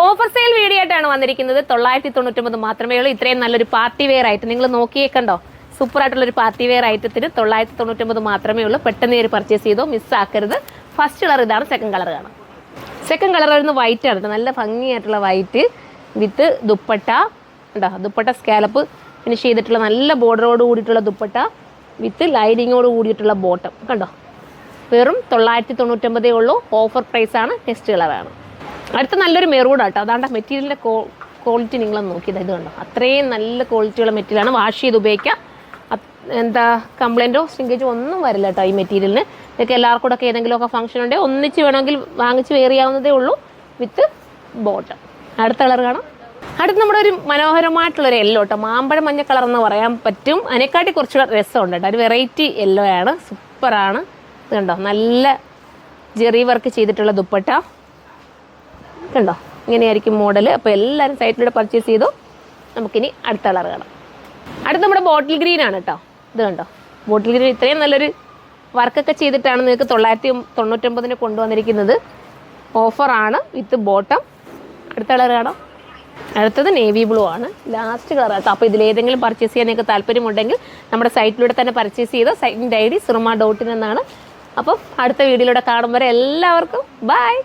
Offer sale video ആയിട്ടാണ് വന്നിരിക്കുന്നത്. 999 മാത്രമേ ഉള്ളൂ. ഇത്രയും നല്ലൊരു പാർട്ടി വെയർ ആയിട്ട് നിങ്ങൾ നോക്കിയേക്കണ്ടോ, സൂപ്പർ ആയിട്ടുള്ളൊരു പാർട്ടി വെയർ ഐറ്റത്തിന് 999 മാത്രമേ ഉള്ളൂ. പെട്ടെന്ന് ഒരു പർച്ചേസ് ചെയ്തോ, മിസ്സാക്കരുത്. ഫസ്റ്റ് കളർ ഇതാണ്, സെക്കൻഡ് കളർ കാണാം. സെക്കൻഡ് കളർ വരുന്നത് വൈറ്റ് ആണ് കേട്ടോ, നല്ല ഭംഗിയായിട്ടുള്ള വൈറ്റ് വിത്ത് ദുപ്പട്ട ഉണ്ടോ, ദുപ്പട്ട സ്കാലപ്പ് ഫിനിഷ് ചെയ്തിട്ടുള്ള നല്ല ബോർഡറോട് കൂടിയിട്ടുള്ള ദുപ്പട്ട വിത്ത് ലൈനിങ്ങോട് കൂടിയിട്ടുള്ള ബോട്ടം കണ്ടോ. വെറും 999 ഉള്ളൂ. ഓഫർ പ്രൈസാണ്. ടെസ്റ്റ് കളറാണ്. അടുത്ത നല്ലൊരു മെറൂൺ ആട്ടോ. അതാണ്ട് മെറ്റീരിയലിൻ്റെ ക്വാളിറ്റി നിങ്ങളൊന്ന് നോക്കിയത്, ഇത് കണ്ടോ, അത്രയും നല്ല ക്വാളിറ്റിയുള്ള മെറ്റീരിയലാണ്. വാഷ് ചെയ്ത് ഉപയോഗിക്കാം. എന്താ കംപ്ലൈൻറ്റോ സ്റ്റിങ്കേജോ ഒന്നും വരില്ല കേട്ടോ ഈ മെറ്റീരിയലിന്. ഇതൊക്കെ എല്ലാവർക്കും കൂടെ ഏതെങ്കിലുമൊക്കെ ഫംഗ്ഷൻ ഉണ്ടെങ്കിൽ ഒന്നിച്ച് വേണമെങ്കിൽ വാങ്ങിച്ച് വെയർ ചെയ്യാവുന്നതേ ഉള്ളൂ വിത്ത് ബോട്ടം. അടുത്ത കളർ കാണാം. അടുത്ത് നമ്മുടെ ഒരു മനോഹരമായിട്ടുള്ളൊരു യെല്ലോ കേട്ടോ, മാമ്പഴ മഞ്ഞ കളർ എന്ന് പറയാൻ പറ്റും. അതിനെക്കാട്ടി കുറച്ച് രസമുണ്ട് കേട്ടോ. ഒരു വെറൈറ്റി യെല്ലോ ആണ്, സൂപ്പറാണ്. ഇത് കണ്ടോ, നല്ല ജെറി വർക്ക് ചെയ്തിട്ടുള്ള ദുപ്പട്ട കണ്ടോ, ഇങ്ങനെയായിരിക്കും മോഡൽ. അപ്പോൾ എല്ലാവരും സൈറ്റിലൂടെ പർച്ചേസ് ചെയ്തു. നമുക്കിനി അടുത്ത കളർ കാണാം. അടുത്ത നമ്മുടെ ബോട്ടിൽ ഗ്രീൻ ആണ് കേട്ടോ. ഇത് കണ്ടോ, ബോട്ടിൽ ഗ്രീൻ ഇത്രയും നല്ലൊരു വർക്കൊക്കെ ചെയ്തിട്ടാണ് നിങ്ങൾക്ക് 999 കൊണ്ടുവന്നിരിക്കുന്നത്. ഓഫറാണ് വിത്ത് ബോട്ടം. അടുത്ത കളർ കാണാം. അടുത്തത് നേവി ബ്ലൂ ആണ്, ലാസ്റ്റ് കളർ കേട്ടോ. അപ്പോൾ ഇതിലേതെങ്കിലും പർച്ചേസ് ചെയ്യാൻ നിങ്ങൾക്ക് താല്പര്യമുണ്ടെങ്കിൽ നമ്മുടെ സൈറ്റിലൂടെ തന്നെ പർച്ചേസ് ചെയ്തോ. സൈറ്റിൻ്റെ ID surma.in എന്നാണ്. അപ്പം അടുത്ത വീഡിയോയിലൂടെ കാണും വരെ എല്ലാവർക്കും ബൈ.